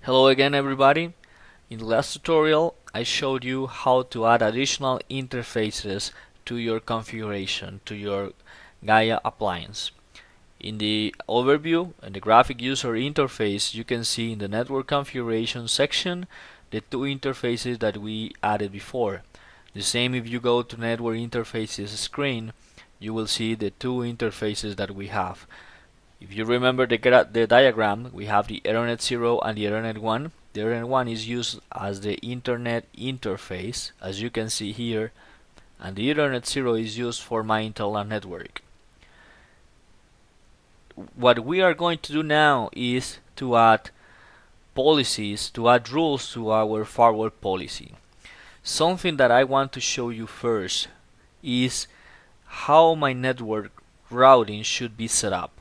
Hello again everybody. In the last tutorial I showed you how to add additional interfaces to your configuration, to your GAIA appliance. In the overview and the graphic user interface, you can see in the network configuration section the two interfaces that we added before. The same if you go to network interfaces screen, you will see the two interfaces that we have. If you remember the diagram, we have the Ethernet 0 and the Ethernet 1. The Ethernet 1 is used as the internet interface, as you can see here, and the Ethernet 0 is used for my internal network. What we are going to do now is to add policies, to add rules to our firewall policy. Something that I want to show you first is how my network routing should be set up.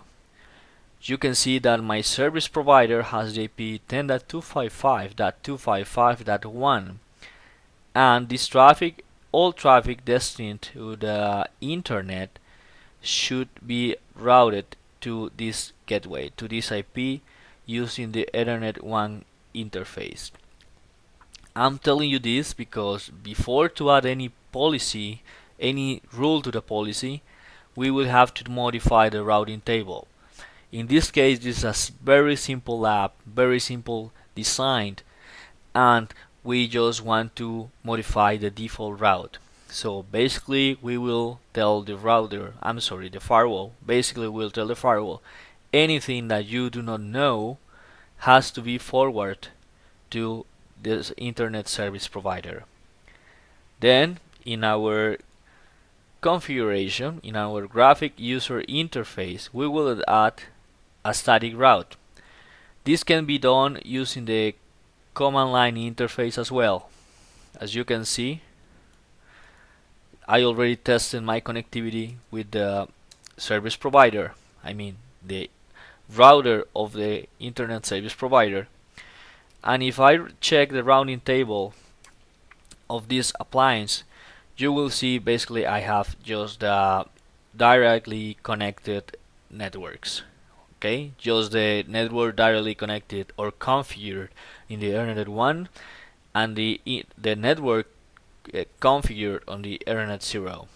You can see that my service provider has the IP 10.255.255.1, and this traffic, all traffic destined to the internet, should be routed to this gateway, to this IP, using the Ethernet 1 interface. I'm telling you this because before to add any policy, any rule to the policy, we will have to modify the routing table. In this case, this is a very simple app, very simple designed, and we just want to modify the default route. So basically we will tell the firewall, basically we'll tell the firewall anything that you do not know has to be forwarded to this internet service provider. Then in our configuration, in our graphic user interface, we will add a static route. This can be done using the command line interface as well. As you can see, I already tested my connectivity with the service provider, I mean the router of the internet service provider, and if I check the routing table of this appliance, you will see basically I have just directly connected networks. Okay, just the network directly connected or configured in the Ethernet 1, and the network configured on the Ethernet 0.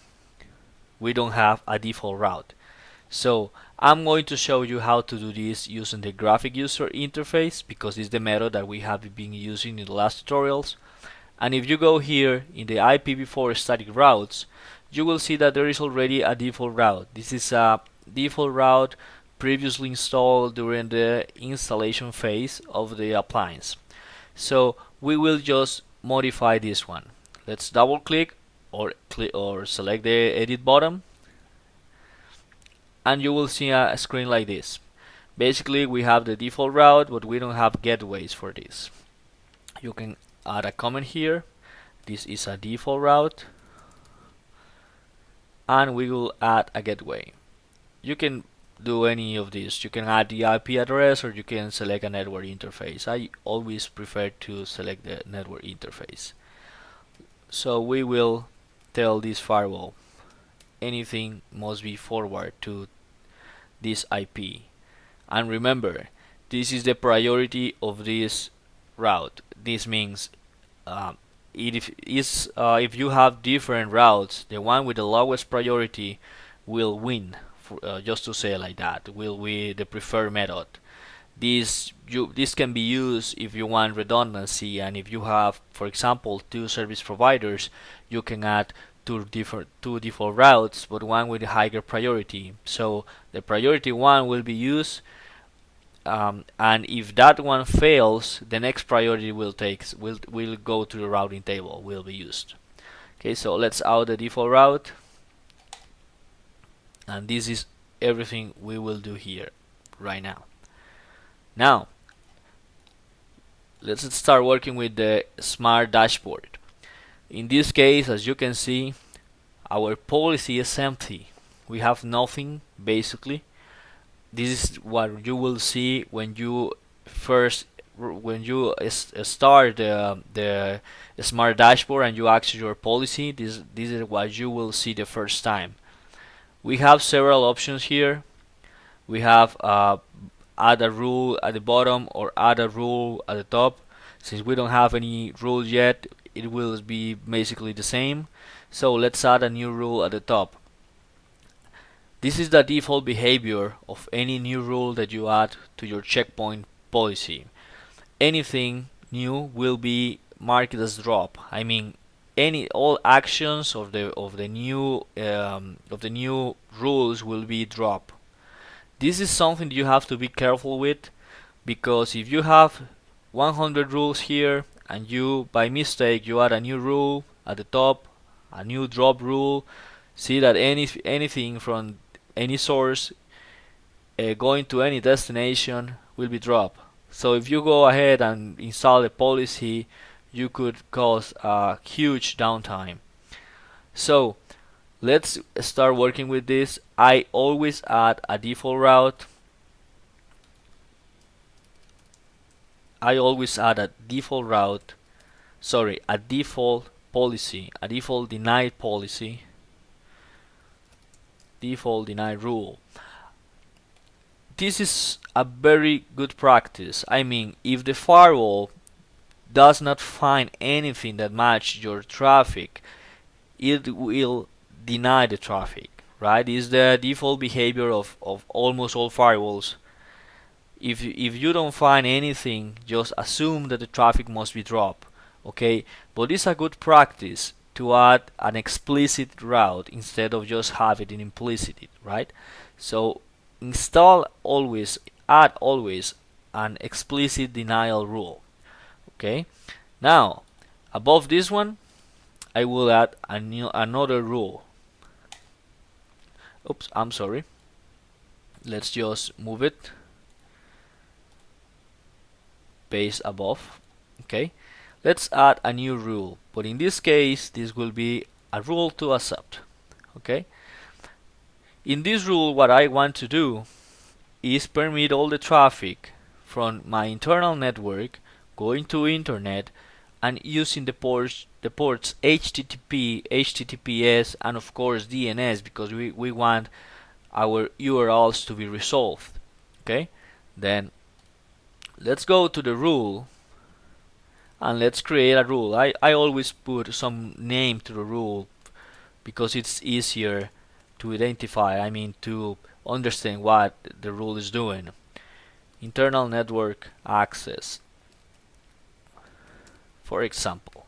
We don't have a default route. So I'm going to show you how to do this using the graphic user interface, because it's the method that we have been using in the last tutorials. And if you go here in the IPv4 static routes, you will see that there is already a default route. This is a default route previously installed during the installation phase of the appliance. So we will just modify this one. Let's double click or select the edit button, and you will see a screen like this. Basically we have the default route, but we don't have gateways for this. You can add a comment here. This is a default route, and we will add a gateway. You can do any of these. You can add the IP address, or you can select a network interface. I always prefer to select the network interface. So we will tell this firewall anything must be forwarded to this IP. And remember, this is the priority of this route. This means if you have different routes, the one with the lowest priority will win. Just to say it like that, will be the preferred method. This can be used if you want redundancy, and if you have, for example, two service providers, you can add two default routes, but one with a higher priority. So the priority one will be used, and if that one fails, the next priority will go to the routing table, will be used. Okay, so let's add the default route, and this is everything we will do here right now. Now let's start working with the smart dashboard. In this case, as you can see, our policy is empty. We have nothing basically. This is what you will see when you start the smart dashboard and you access your policy. This is what you will see the first time. We have several options here. We have add a rule at the bottom or add a rule at the top. Since we don't have any rule yet, it will be basically the same. So let's add a new rule at the top. This is the default behavior of any new rule that you add to your checkpoint policy. Anything new will be marked as drop. I mean, all actions of the new rules will be drop. This is something you have to be careful with, because if you have 100 rules here and you by mistake you add a new rule at the top, a new drop rule, see that anything from any source going to any destination will be dropped. So if you go ahead and install a policy, you could cause a huge downtime. So let's start working with this. I always add a default route. I always add a default route, sorry, a default policy, a default denied policy, default denied rule. This is a very good practice. I mean, if the firewall does not find anything that matches your traffic, it will deny the traffic, right? It's the default behavior of almost all firewalls. If you don't find anything, just assume that the traffic must be dropped, okay? But it's a good practice to add an explicit route instead of just having it implicit, right? So add always an explicit denial rule, okay? Now, above this one, I will add another rule. Oops, I'm sorry. Let's just move it. Paste above. Okay. Let's add a new rule. But in this case, this will be a rule to accept. Okay. In this rule, what I want to do is permit all the traffic from my internal network going to internet and using the ports HTTP, HTTPS, and of course DNS, because we want our URLs to be resolved. Okay, then let's go to the rule and let's create a rule. I always put some name to the rule because it's easier to identify, I mean to understand what the rule is doing. Internal network access, for example.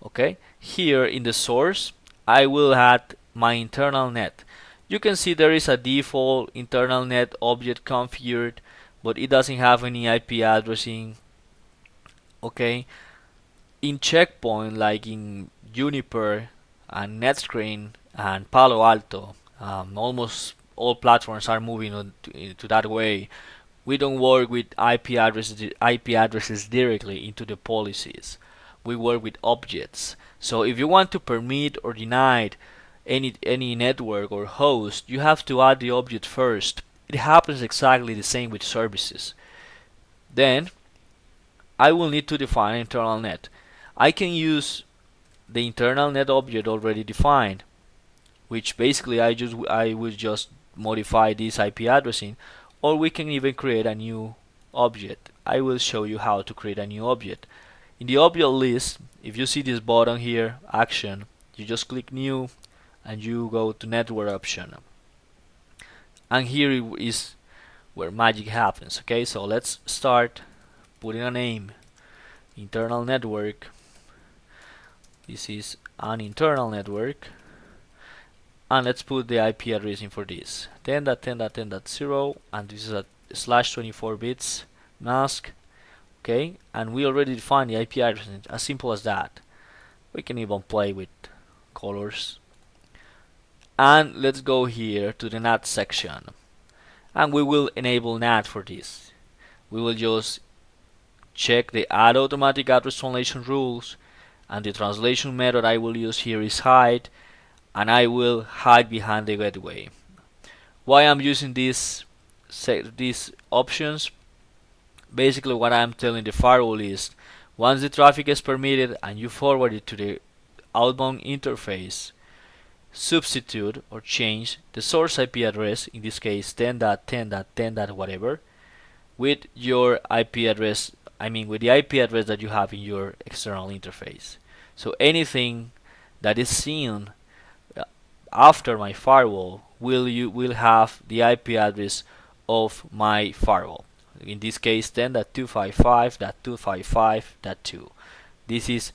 Okay, here in the source I will add my internal net. You can see there is a default internal net object configured, but it doesn't have any IP addressing. Okay, in checkpoint like in Juniper and NetScreen and Palo Alto, almost all platforms are moving to that way. We don't work with IP addresses directly into the policies. We work with objects. So if you want to permit or deny any network or host, you have to add the object first. It happens exactly the same with services. Then I will need to define internal net. I can use the internal net object already defined, which basically I would just modify this IP addressing, or we can even create a new object. I will show you how to create a new object. In the object list, if you see this button here, action, you just click new and you go to network option. And here is where magic happens. Okay, so let's start putting a name. Internal network. This is an internal network. And let's put the IP addressing for this 10.10.10.0, and this is a /24 bits mask. Okay, and we already defined the IP addressing, as simple as that. We can even play with colors. And let's go here to the NAT section, and we will enable NAT for this. We will just check the add automatic address translation rules, and the translation method I will use here is hide, and I will hide behind the gateway. Why I'm using these options? Basically what I'm telling the firewall is, once the traffic is permitted and you forward it to the outbound interface, substitute or change the source IP address, in this case 10.10.10. whatever, with your IP address, with the IP address that you have in your external interface. So anything that is seen after my firewall will have the IP address of my firewall. In this case 10.255.255.2. This is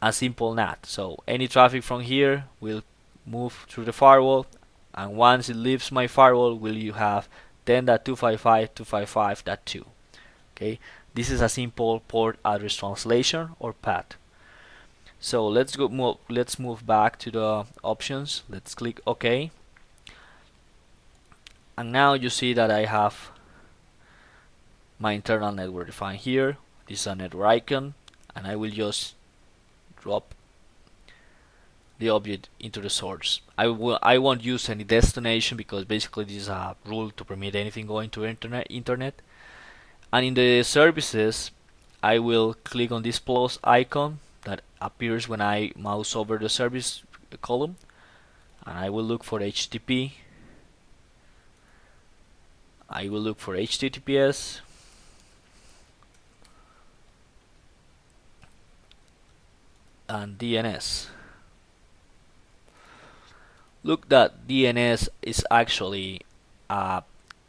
a simple NAT. So any traffic from here will move through the firewall, and once it leaves my firewall will you have 10.255.255.2. Okay, this is a simple port address translation or PAT. So let's move back to the options. Let's click OK, and now you see that I have my internal network defined here. This is a network icon, and I will just drop the object into the source. I won't use any destination because basically this is a rule to permit anything going to internet. And in the services, I will click on this plus icon that appears when I mouse over the service column, and I will look for HTTP. I will look for HTTPS, and DNS. Look that DNS is actually a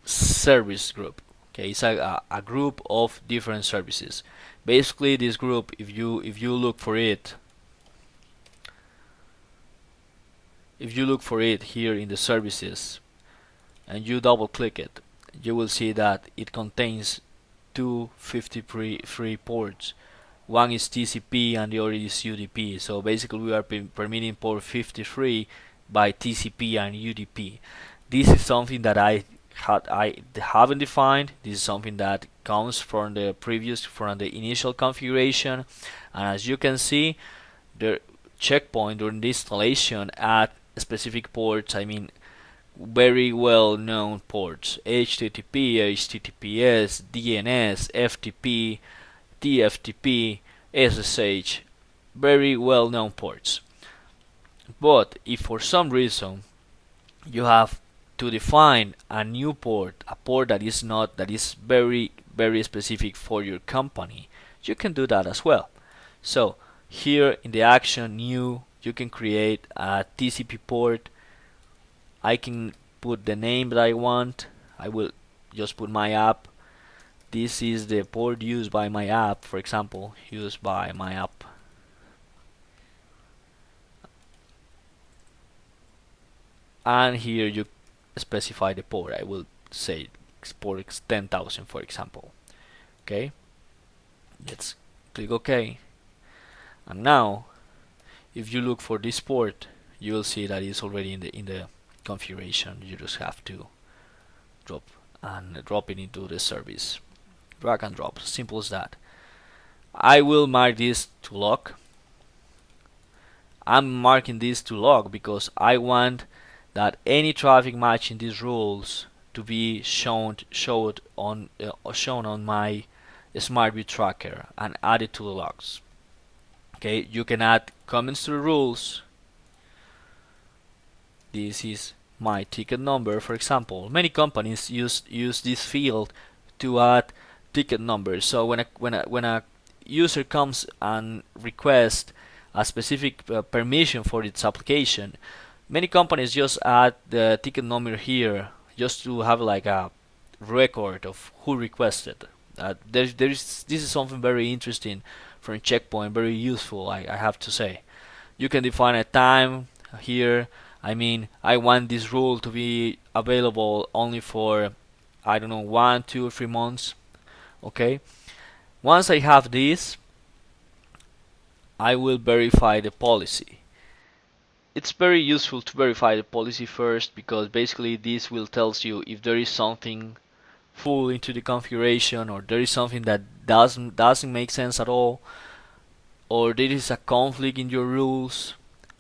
service group. Okay, it's a group of different services. Basically, this group, if you look for it, here in the services, and you double click it, you will see that it contains 253 ports. One is TCP and the other is UDP. So basically, we are permitting port 53 by TCP and UDP. This is something that I haven't defined. This is something that comes from the initial configuration, and as you can see, the checkpoint during the installation at specific ports, very well known ports: HTTP, HTTPS, DNS, FTP, TFTP, SSH, very well known ports. But if for some reason you have to define a new port, a port that is very specific for your company, you can do that as well. So here in the action new, you can create a TCP port. I can put the name that I want. I will just put my app. This is the port used by my app, for example, used by my app. And here you specify the port. I will say port 10,000, for example. Okay, let's click OK. And now, if you look for this port, you will see that it's already in the configuration. You just have to drop it into the service. Drag and drop, simple as that. I will mark this to log. I'm marking this to log because I want that any traffic matching these rules to be shown on my SmartView tracker and added to the logs. Okay, you can add comments to the rules. This is my ticket number, for example. Many companies use this field to add ticket numbers. So when a user comes and requests a specific permission for its application, many companies just add the ticket number here just to have like a record of who requested. This is something very interesting from Checkpoint, very useful, I have to say. You can define a time here. I want this rule to be available only for, I don't know, 1, 2, 3 months. Okay. Once I have this, I will verify the policy. It's very useful to verify the policy first because basically this will tell you if there is something full into the configuration, or there is something that doesn't make sense at all, or there is a conflict in your rules.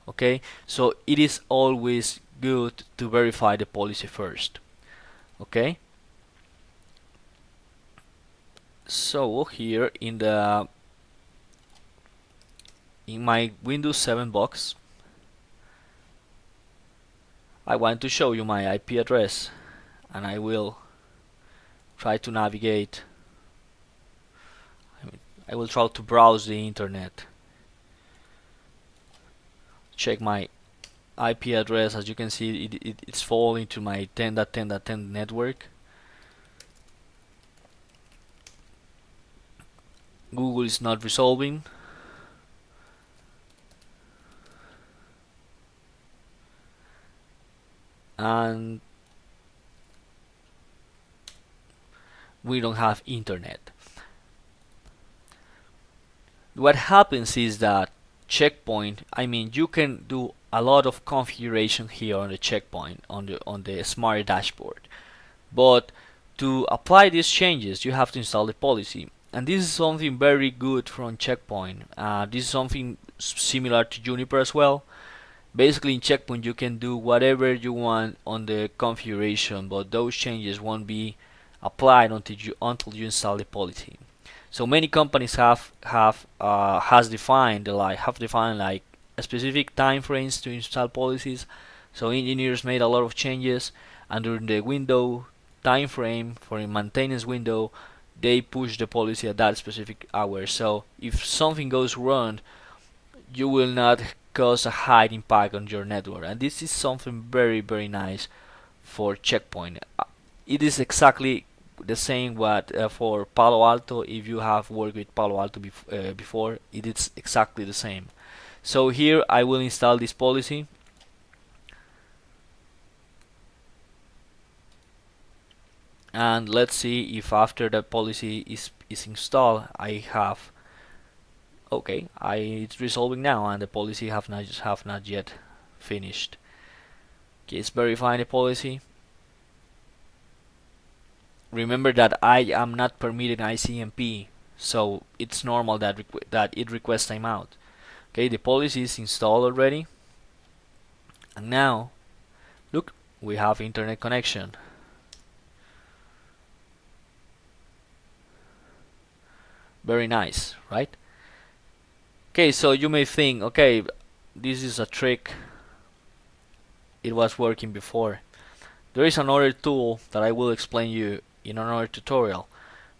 Okay, so it is always good to verify the policy first. Okay, so here in my Windows 7 box, I want to show you my IP address, and I will try to navigate. I will try to browse the internet, check my IP address. As you can see, it's falling to my 10.10.10 network. Google is not resolving. And we don't have internet. What happens is that checkpoint, you can do a lot of configuration here on the checkpoint on the smart dashboard, but to apply these changes you have to install the policy, and this is something very good from checkpoint. This is something similar to Juniper as well. Basically in checkpoint you can do whatever you want on the configuration, but those changes won't be applied until you install the policy. So many companies have defined like a specific time frames to install policies. So engineers made a lot of changes, and during the window time frame for a maintenance window, they push the policy at that specific hour. So if something goes wrong, you will not cause a high impact on your network, and this is something very nice for checkpoint. It is exactly the same what for Palo Alto. If you have worked with Palo Alto before, it is exactly the same. So here I will install this policy, and let's see if after the policy is installed I have. Okay, it's resolving now, and the policy have not yet finished. Okay, it's verifying the policy. Remember that I am not permitted ICMP, so it's normal that it requests timeout. Okay, the policy is installed already, and now look, we have internet connection. Very nice, right? Okay, so you may think, okay, this is a trick, it was working before. There is another tool that I will explain you in another tutorial,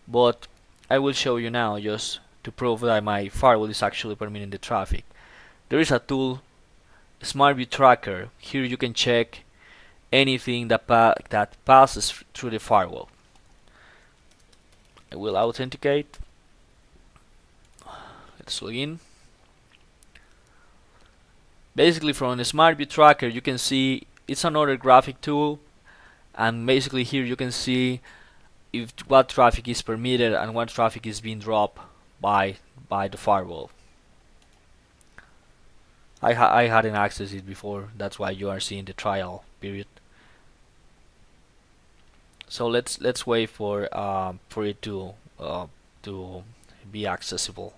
but I will show you now just to prove that my firewall is actually permitting the traffic. There is a tool, Smart View Tracker. Here you can check anything that passes through the firewall. I will authenticate. Let's log in. Basically from the Smart View Tracker you can see it's another graphic tool, and basically here you can see if what traffic is permitted and what traffic is being dropped by the firewall. I hadn't accessed it before, that's why you are seeing the trial period. So let's wait for it to be accessible.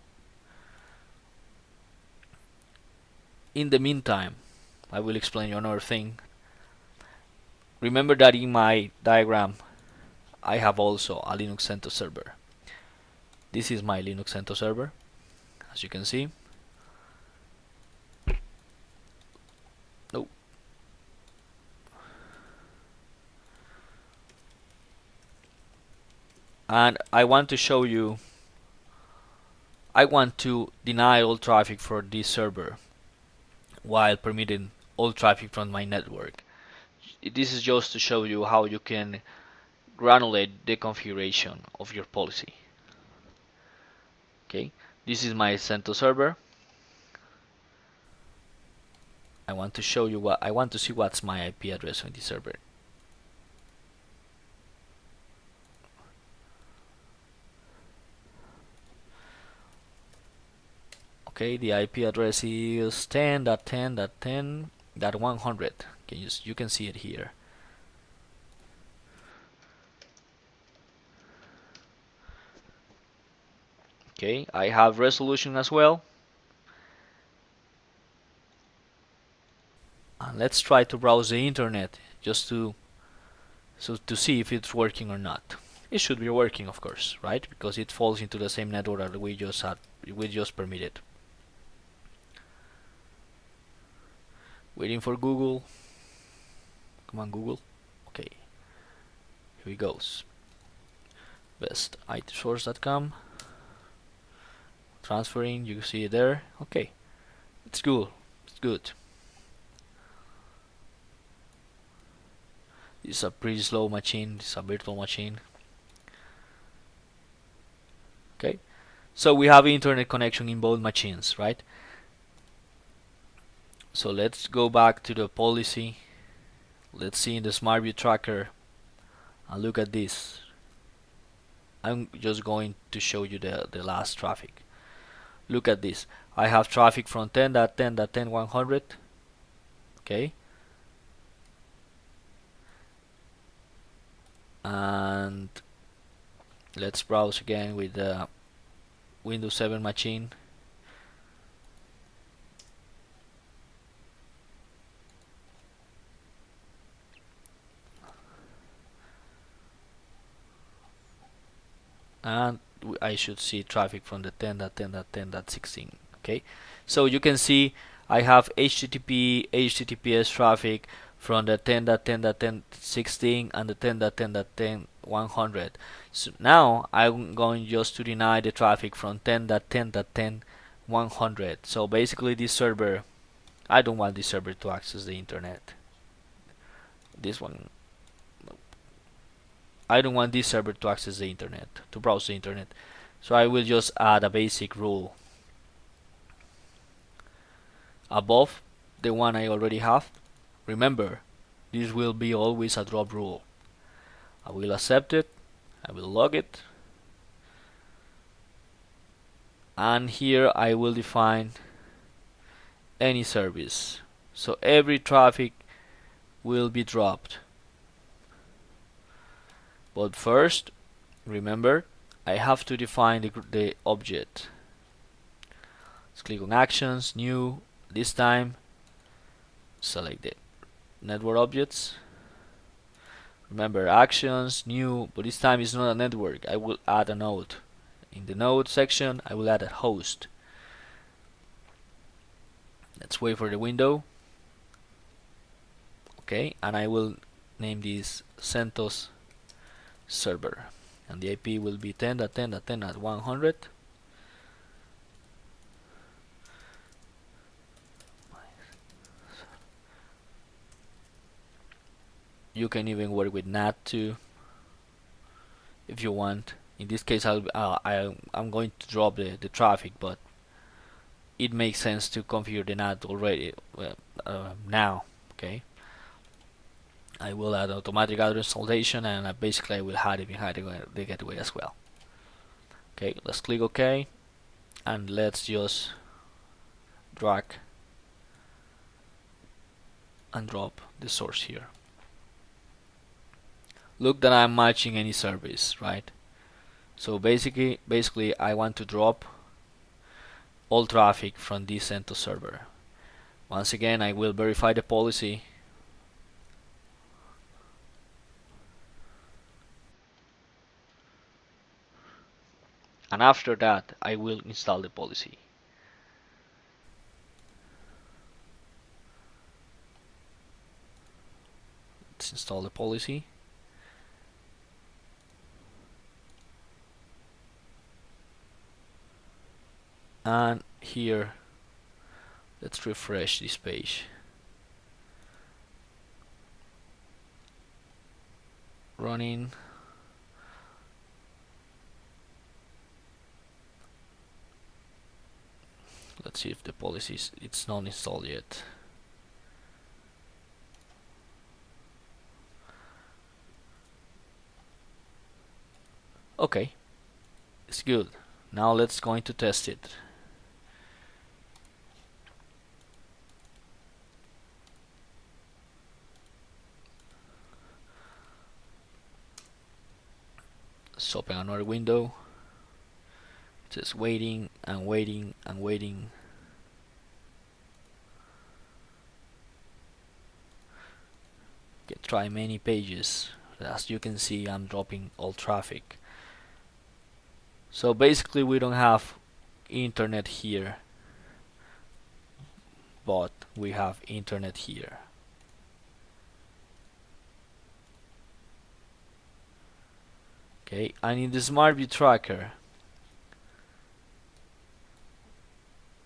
In the meantime, I will explain you another thing. Remember that in my diagram I have also a Linux CentOS server. This is my Linux CentOS server, as you can see. Nope. And I want to show you, I want to deny all traffic for this server while permitting all traffic from my network. This is just to show you how you can granulate the configuration of your policy. Okay, this is my CentOS server. I want to show you I want to see what's my IP address on this server. Okay, the IP address is 10.10.10.100. You can see it here. Okay, I have resolution as well. And let's try to browse the internet just to see if it's working or not. It should be working, of course, right? Because it falls into the same network that we just permitted. Waiting for Google. Come on, Google. Okay, here he goes. bestitsource.com. Transferring, you see it there. Okay, it's cool. It's good. It's a pretty slow machine. It's a virtual machine. Okay, so we have internet connection in both machines, right? So let's go back to the policy. Let's see in the Smart View Tracker and look at this. I'm just going to show you the last traffic. Look at this. I have traffic from 10.10.10.100. Okay. And let's browse again with the Windows 7 machine. And I should see traffic from the 10.10.10.16. Okay, so you can see I have HTTP, HTTPS traffic from the 10.10.10.16 and the 10.10.10.100. So now I'm going just to deny the traffic from 10.10.10.100. So basically this server, I don't want this server to access the internet. This one, I don't want this server to access the internet, to browse the internet. So I will just add a basic rule above the one I already have. Remember, this will be always a drop rule. I will accept it, I will log it, and here I will define any service. So every traffic will be dropped. But first, remember, I have to define the object. Let's click on Actions, New. This time, select the network objects. Remember, Actions, New, but this time it's not a network. I will add a node. In the node section, I will add a host. Let's wait for the window. Okay, and I will name this CentOS server, and the IP will be 10.10.10.100. You can even work with NAT too if you want. In this case, I'm going to drop the traffic, but it makes sense to configure the NAT already now. Okay, I will add automatic address installation, and basically I will hide it behind the gateway as well. Okay, let's click OK, and let's just drag and drop the source here. Look that I'm matching any service, right? So basically I want to drop all traffic from this CentOS server. Once again, I will verify the policy. And after that, I will install the policy. Let's install the policy. And here, let's refresh this page. Running. Let's see if the policy it's not installed yet. Okay, it's good. Now let's going to test it. Let's open another window. It says waiting and waiting and waiting. You can try many pages. As you can see, I'm dropping all traffic. So basically we don't have internet here, but we have internet here. Okay, and in the Smart View Tracker,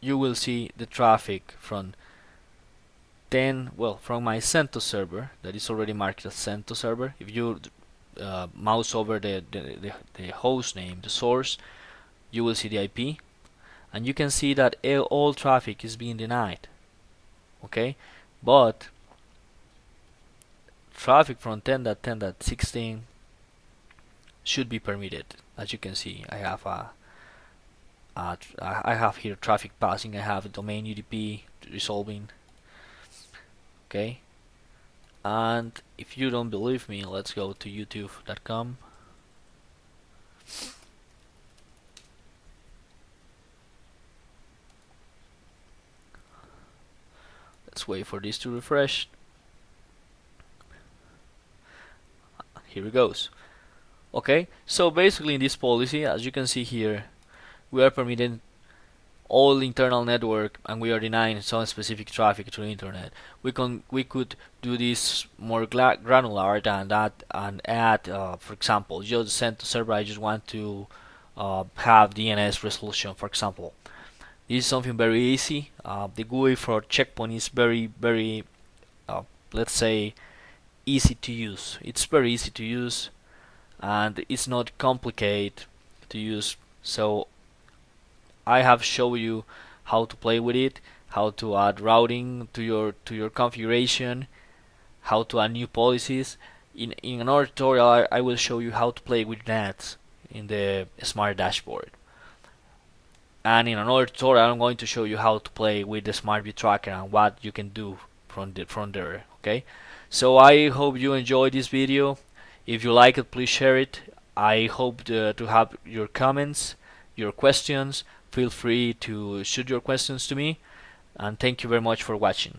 you will see the traffic from from my CentOS server that is already marked as CentOS server. If you mouse over the host name, the source, you will see the IP, and you can see that all traffic is being denied. Okay, but traffic from 10.10.16 should be permitted. As you can see, I have here traffic passing. I have domain UDP resolving. Okay, and if you don't believe me, let's go to youtube.com. Let's wait for this to refresh. Here it goes. Okay, so basically in this policy, as you can see here, we are permitting all internal network and we are denying some specific traffic to the internet. We could do this more granular than that and add, for example, just send to server. I just want to have DNS resolution, for example. This is something very easy. The GUI for checkpoint is very let's say easy to use. It's very easy to use and it's not complicated to use. So I have shown you how to play with it, how to add routing to your configuration, how to add new policies. In another tutorial, I will show you how to play with nets in the smart dashboard. And in another tutorial, I'm going to show you how to play with the Smart View Tracker and what you can do from there. Okay, so I hope you enjoyed this video. If you like it, please share it. I hope to have your comments, your questions. Feel free to shoot your questions to me, and thank you very much for watching.